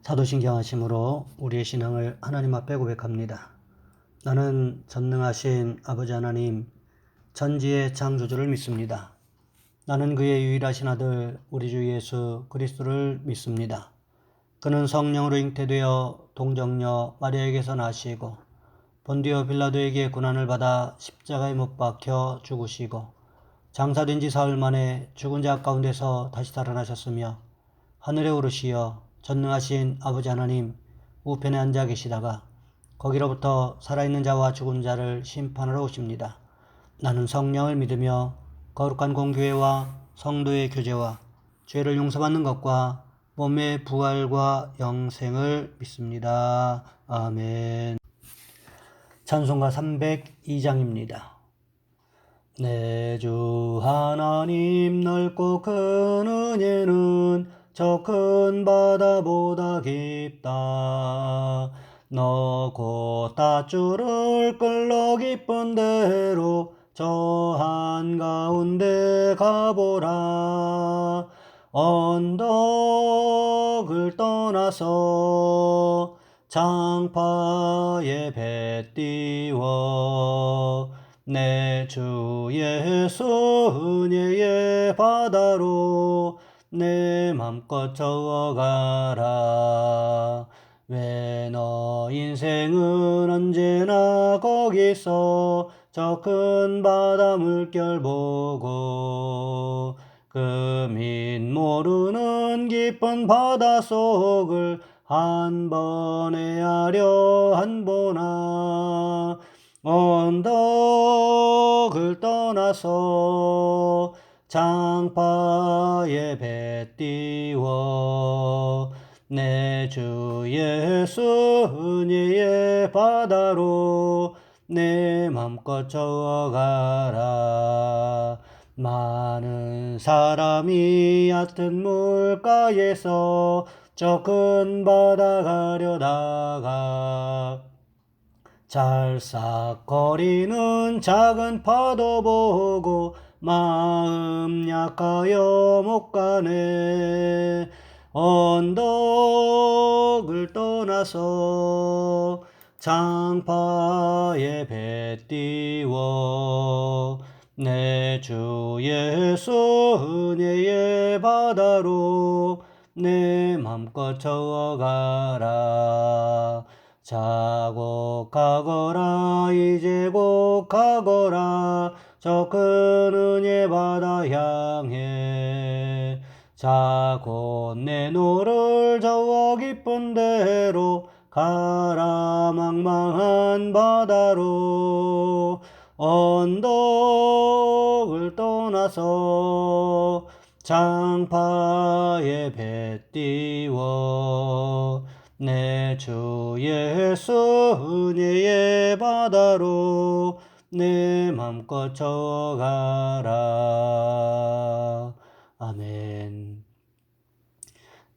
사도신경하심으로 우리의 신앙을 하나님 앞에 고백합니다. 나는 전능하신 아버지 하나님, 전지의 창조주를 믿습니다. 나는 그의 유일하신 아들 우리 주 예수 그리스도를 믿습니다. 그는 성령으로 잉태되어 동정녀 마리아에게서 나시고 본디오 빌라도에게 고난을 받아 십자가에 못 박혀 죽으시고 장사된 지 사흘 만에 죽은 자 가운데서 다시 살아나셨으며 하늘에 오르시어 전능하신 아버지 하나님 우편에 앉아 계시다가 거기로부터 살아있는 자와 죽은 자를 심판하러 오십니다. 나는 성령을 믿으며 거룩한 공교회와 성도의 교제와 죄를 용서받는 것과 몸의 부활과 영생을 믿습니다. 아멘. 찬송가 302장입니다. 내 주 하나님 넓고 큰 은혜는 저 큰 바다보다 깊다. 너 곧 닷줄을 끌러 기쁜 대로 저 한가운데 가보라. 언덕을 떠나서 장파에 배 띄워 내 주 예수 은혜의 바다로 내 맘껏 저어가라. 왜 너 인생은 언제나 거기서 저 큰 바다 물결 보고 금인 모르는 깊은 바다 속을 한 번에 하려 한보나. 언덕을 떠나서 장파에 배 띄워 내 주 예수 은혜의 바다로 내 맘껏 저어가라. 많은 사람이 얕은 물가에서 저 큰 바다 가려다가 찰싹거리는 작은 파도 보고 마음 약하여 못 가네. 언덕을 떠나서 장파에 배 띄워 내 주 예수 은혜의 바다로 내 맘껏 저어가라. 자곡하거라 이제 곧 가거라 저 큰 은혜 바다 향해. 자곧 내 노를 저어 깊은 대로 가라 망망한 바다로. 언덕을 떠나서 장파에 배 띄워 내 주 예수 은혜의 바다로 내 맘껏 저어가라. 아멘.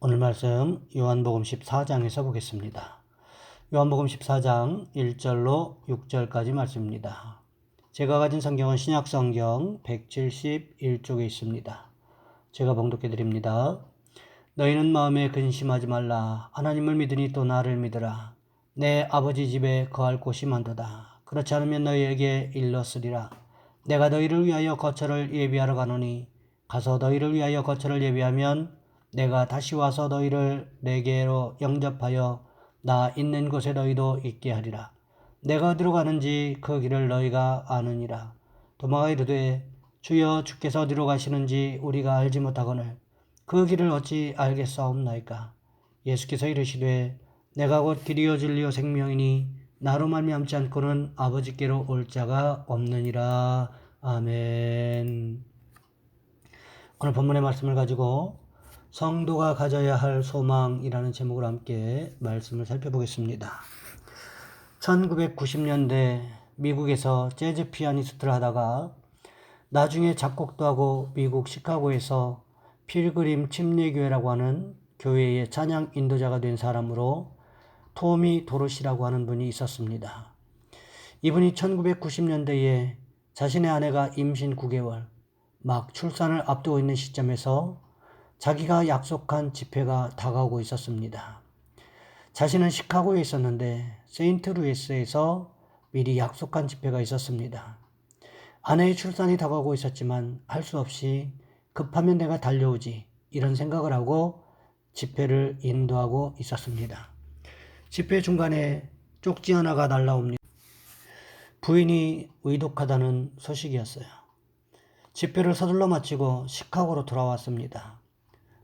오늘 말씀 요한복음 14장에서 보겠습니다. 요한복음 14장 1절로 6절까지 말씀입니다. 제가 가진 성경은 신약성경 171쪽에 있습니다. 제가 봉독해 드립니다. 너희는 마음에 근심하지 말라. 하나님을 믿으니 또 나를 믿으라. 내 아버지 집에 거할 곳이 많도다. 그렇지 않으면 너희에게 일렀으리라. 내가 너희를 위하여 거처를 예비하러 가노니 가서 너희를 위하여 거처를 예비하면 내가 다시 와서 너희를 내게로 영접하여 나 있는 곳에 너희도 있게 하리라. 내가 어디로 가는지 그 길을 너희가 아느니라. 도마가 이르되 주여 주께서 어디로 가시는지 우리가 알지 못하거늘 그 길을 어찌 알겠사옵나이까. 예수께서 이르시되 내가 곧 길이요 진리요 생명이니 나로 말미암지 않고는 아버지께로 올 자가 없느니라. 아멘. 오늘 본문의 말씀을 가지고 성도가 가져야 할 소망이라는 제목으로 함께 말씀을 살펴보겠습니다. 1990년대 미국에서 재즈 피아니스트를 하다가 나중에 작곡도 하고 미국 시카고에서 필그림 침례교회라고 하는 교회의 찬양 인도자가 된 사람으로 토미 도로시라고 하는 분이 있었습니다. 이분이 1990년대에 자신의 아내가 임신 9개월, 막 출산을 앞두고 있는 시점에서 자기가 약속한 집회가 다가오고 있었습니다. 자신은 시카고에 있었는데 세인트루이스에서 미리 약속한 집회가 있었습니다. 아내의 출산이 다가오고 있었지만 할 수 없이 급하면 내가 달려오지 이런 생각을 하고 집회를 인도하고 있었습니다. 집회 중간에 쪽지 하나가 날라옵니다. 부인이 의독하다는 소식이었어요. 집회를 서둘러 마치고 시카고로 돌아왔습니다.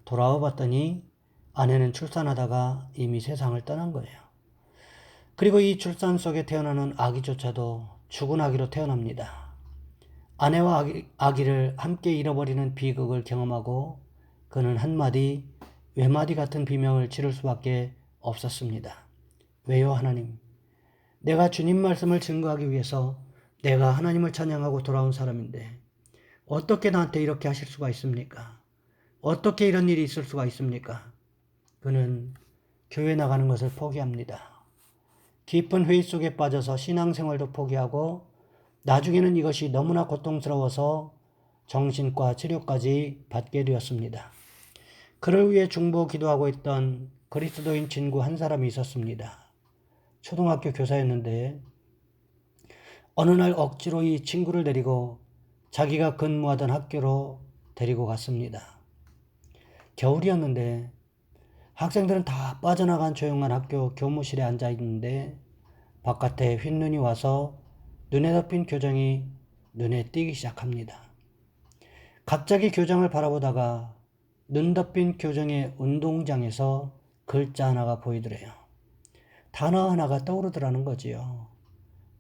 돌아와 봤더니 아내는 출산하다가 이미 세상을 떠난 거예요. 그리고 이 출산 속에 태어나는 아기조차도 죽은 아기로 태어납니다. 아내와 아기를 함께 잃어버리는 비극을 경험하고 그는 한마디 외마디 같은 비명을 지를 수밖에 없었습니다. 왜요, 하나님? 내가 주님 말씀을 증거하기 위해서 내가 하나님을 찬양하고 돌아온 사람인데 어떻게 나한테 이렇게 하실 수가 있습니까? 어떻게 이런 일이 있을 수가 있습니까? 그는 교회 나가는 것을 포기합니다. 깊은 회의 속에 빠져서 신앙생활도 포기하고 나중에는 이것이 너무나 고통스러워서 정신과 치료까지 받게 되었습니다. 그를 위해 중보 기도하고 있던 그리스도인 친구 한 사람이 있었습니다. 초등학교 교사였는데 어느 날 억지로 이 친구를 데리고 자기가 근무하던 학교로 데리고 갔습니다. 겨울이었는데 학생들은 다 빠져나간 조용한 학교 교무실에 앉아 있는데 바깥에 흰눈이 와서 눈에 덮인 교정이 눈에 띄기 시작합니다. 갑자기 교정을 바라보다가 눈 덮인 교정의 운동장에서 글자 하나가 보이더래요. 단어 하나가 떠오르더라는 거지요.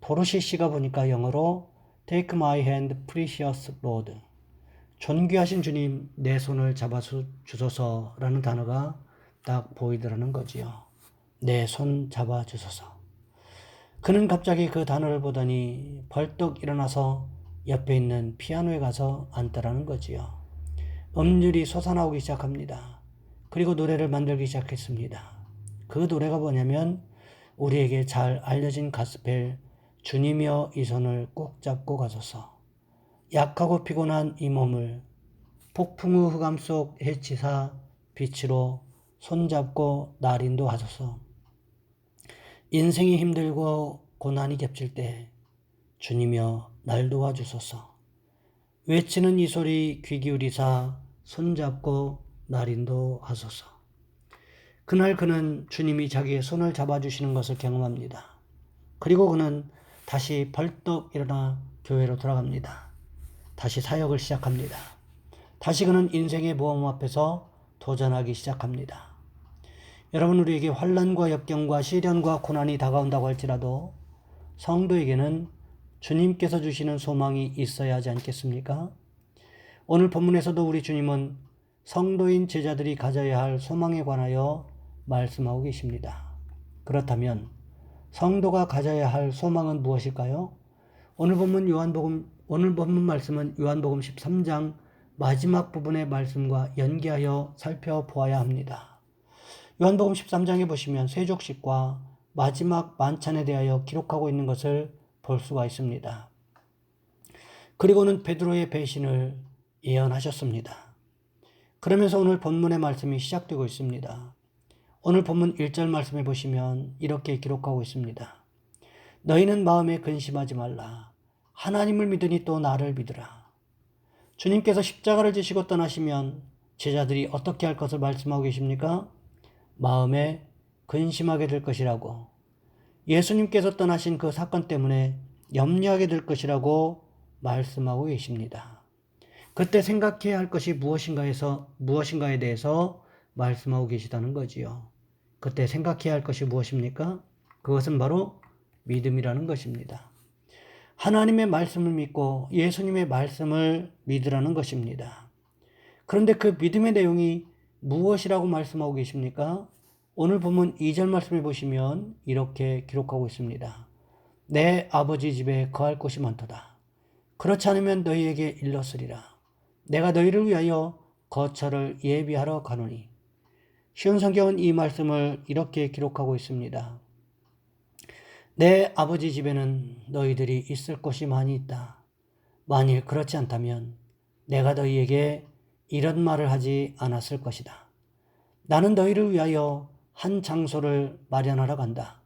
도로시 씨가 보니까 영어로 Take my hand, precious Lord. 존귀하신 주님, 내 손을 잡아주소서라는 단어가 딱 보이더라는 거지요. 내 손 잡아주소서. 그는 갑자기 그 단어를 보더니 벌떡 일어나서 옆에 있는 피아노에 가서 앉더라는 거지요. 음률이 솟아나오기 시작합니다. 그리고 노래를 만들기 시작했습니다. 그 노래가 뭐냐면 우리에게 잘 알려진 가스펠 주님이여 이 손을 꼭 잡고 가소서. 약하고 피곤한 이 몸을 폭풍우 흑암 속 해치사 빛으로 손잡고 날 인도하소서. 인생이 힘들고 고난이 겹칠 때 주님이여 날 도와주소서. 외치는 이 소리 귀 기울이사 손잡고 날 인도하소서. 그날 그는 주님이 자기의 손을 잡아주시는 것을 경험합니다. 그리고 그는 다시 벌떡 일어나 교회로 돌아갑니다. 다시 사역을 시작합니다. 다시 그는 인생의 모험 앞에서 도전하기 시작합니다. 여러분, 우리에게 환난과 역경과 시련과 고난이 다가온다고 할지라도 성도에게는 주님께서 주시는 소망이 있어야 하지 않겠습니까? 오늘 본문에서도 우리 주님은 성도인 제자들이 가져야 할 소망에 관하여 말씀하고 계십니다. 그렇다면 성도가 가져야 할 소망은 무엇일까요? 오늘 본문 말씀은 요한복음 13장 마지막 부분의 말씀과 연계하여 살펴보아야 합니다. 요한복음 13장에 보시면 세족식과 마지막 만찬에 대하여 기록하고 있는 것을 볼 수가 있습니다. 그리고는 베드로의 배신을 예언하셨습니다. 그러면서 오늘 본문의 말씀이 시작되고 있습니다. 오늘 본문 1절 말씀에 보시면 이렇게 기록하고 있습니다. 너희는 마음에 근심하지 말라. 하나님을 믿으니 또 나를 믿으라. 주님께서 십자가를 지시고 떠나시면 제자들이 어떻게 할 것을 말씀하고 계십니까? 마음에 근심하게 될 것이라고, 예수님께서 떠나신 그 사건 때문에 염려하게 될 것이라고 말씀하고 계십니다. 그때 생각해야 할 것이 무엇인가에 대해서 말씀하고 계시다는 거지요. 그때 생각해야 할 것이 무엇입니까? 그것은 바로 믿음이라는 것입니다. 하나님의 말씀을 믿고 예수님의 말씀을 믿으라는 것입니다. 그런데 그 믿음의 내용이 무엇이라고 말씀하고 계십니까? 오늘 본문 2절 말씀을 보시면 이렇게 기록하고 있습니다. 내 아버지 집에 거할 곳이 많도다. 그렇지 않으면 너희에게 일렀으리라. 내가 너희를 위하여 거처를 예비하러 가노니. 쉬운 성경은 이 말씀을 이렇게 기록하고 있습니다. 내 아버지 집에는 너희들이 있을 곳이 많이 있다. 만일 그렇지 않다면 내가 너희에게 이런 말을 하지 않았을 것이다. 나는 너희를 위하여 한 장소를 마련하러 간다.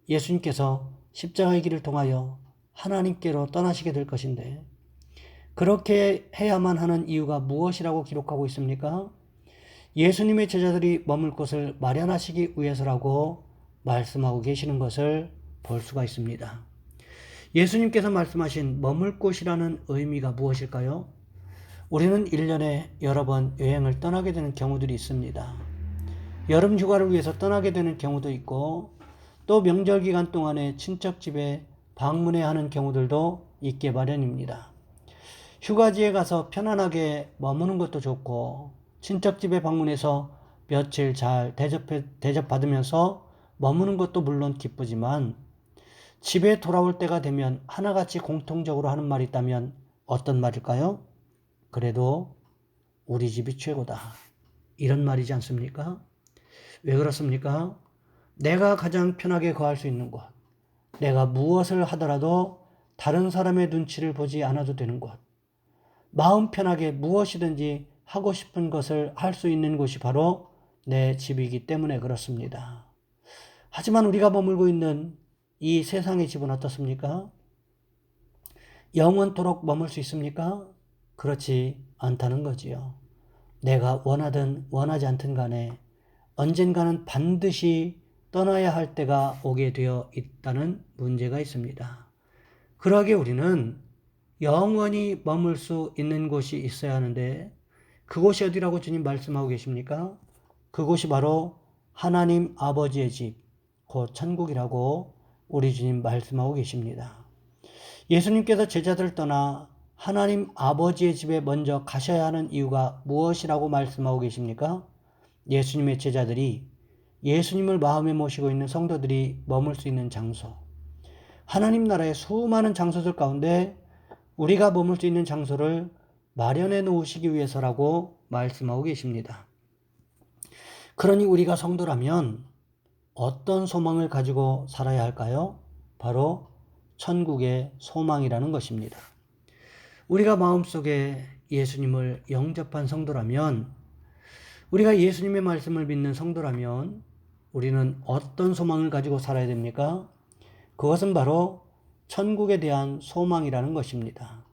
예수님께서 십자가의 길을 통하여 하나님께로 떠나시게 될 것인데 그렇게 해야만 하는 이유가 무엇이라고 기록하고 있습니까? 예수님의 제자들이 머물 곳을 마련하시기 위해서라고 말씀하고 계시는 것을 볼 수가 있습니다. 예수님께서 말씀하신 머물 곳이라는 의미가 무엇일까요? 우리는 1년에 여러 번 여행을 떠나게 되는 경우들이 있습니다. 여름 휴가를 위해서 떠나게 되는 경우도 있고 또 명절 기간 동안에 친척 집에 방문해야 하는 경우들도 있게 마련입니다. 휴가지에 가서 편안하게 머무는 것도 좋고 친척 집에 방문해서 며칠 잘 대접받으면서 머무는 것도 물론 기쁘지만 집에 돌아올 때가 되면 하나같이 공통적으로 하는 말이 있다면 어떤 말일까요? 그래도 우리 집이 최고다. 이런 말이지 않습니까? 왜 그렇습니까? 내가 가장 편하게 거할 수 있는 곳, 내가 무엇을 하더라도 다른 사람의 눈치를 보지 않아도 되는 곳, 마음 편하게 무엇이든지 하고 싶은 것을 할 수 있는 곳이 바로 내 집이기 때문에 그렇습니다. 하지만 우리가 머물고 있는 이 세상의 집은 어떻습니까? 영원토록 머물 수 있습니까? 그렇지 않다는 거지요. 내가 원하든 원하지 않든 간에 언젠가는 반드시 떠나야 할 때가 오게 되어 있다는 문제가 있습니다. 그러기에 우리는 영원히 머물 수 있는 곳이 있어야 하는데 그곳이 어디라고 주님 말씀하고 계십니까? 그곳이 바로 하나님 아버지의 집, 곧 천국이라고 우리 주님 말씀하고 계십니다. 예수님께서 제자들을 떠나 하나님 아버지의 집에 먼저 가셔야 하는 이유가 무엇이라고 말씀하고 계십니까? 예수님의 제자들이 예수님을 마음에 모시고 있는 성도들이 머물 수 있는 장소, 하나님 나라의 수많은 장소들 가운데 우리가 머물 수 있는 장소를 마련해 놓으시기 위해서라고 말씀하고 계십니다. 그러니 우리가 성도라면 어떤 소망을 가지고 살아야 할까요? 바로 천국의 소망이라는 것입니다. 우리가 마음속에 예수님을 영접한 성도라면, 우리가 예수님의 말씀을 믿는 성도라면 우리는 어떤 소망을 가지고 살아야 됩니까? 그것은 바로 천국에 대한 소망이라는 것입니다.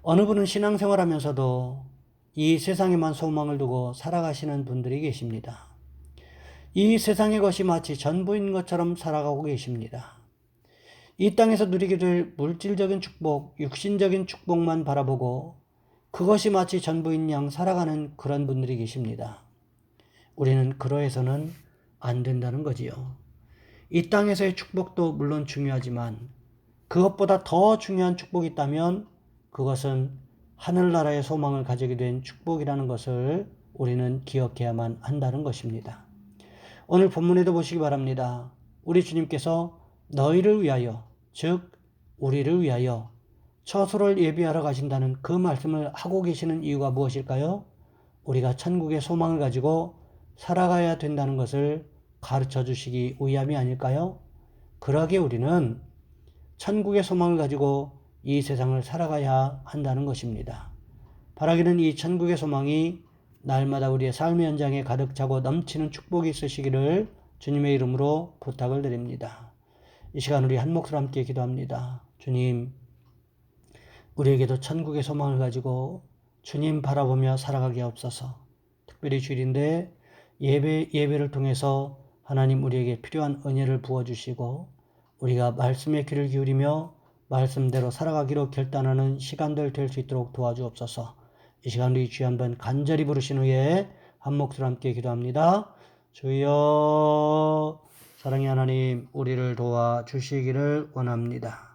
어느 분은 신앙생활하면서도 이 세상에만 소망을 두고 살아가시는 분들이 계십니다. 이 세상의 것이 마치 전부인 것처럼 살아가고 계십니다. 이 땅에서 누리게 될 물질적인 축복, 육신적인 축복만 바라보고 그것이 마치 전부인 양 살아가는 그런 분들이 계십니다. 우리는 그러해서는 안 된다는 거지요. 이 땅에서의 축복도 물론 중요하지만 그것보다 더 중요한 축복이 있다면 그것은 하늘나라의 소망을 가지게 된 축복이라는 것을 우리는 기억해야만 한다는 것입니다. 오늘 본문에도 보시기 바랍니다. 우리 주님께서 너희를 위하여, 즉 우리를 위하여 처소를 예비하러 가신다는 그 말씀을 하고 계시는 이유가 무엇일까요? 우리가 천국의 소망을 가지고 살아가야 된다는 것을 가르쳐 주시기 위함이 아닐까요? 그러기에 우리는 천국의 소망을 가지고 이 세상을 살아가야 한다는 것입니다. 바라기는 이 천국의 소망이 날마다 우리의 삶의 현장에 가득 차고 넘치는 축복이 있으시기를 주님의 이름으로 부탁을 드립니다. 이 시간 우리 한 목소리 함께 기도합니다. 주님, 우리에게도 천국의 소망을 가지고 주님 바라보며 살아가게 하옵소서. 특별히 주일인데 예배를 통해서 하나님 우리에게 필요한 은혜를 부어주시고 우리가 말씀의 귀를 기울이며 말씀대로 살아가기로 결단하는 시간들 될 수 있도록 도와주옵소서. 이 시간 우리 주여 한번 간절히 부르신 후에 한 목소리 함께 기도합니다. 주여, 사랑의 하나님, 우리를 도와주시기를 원합니다.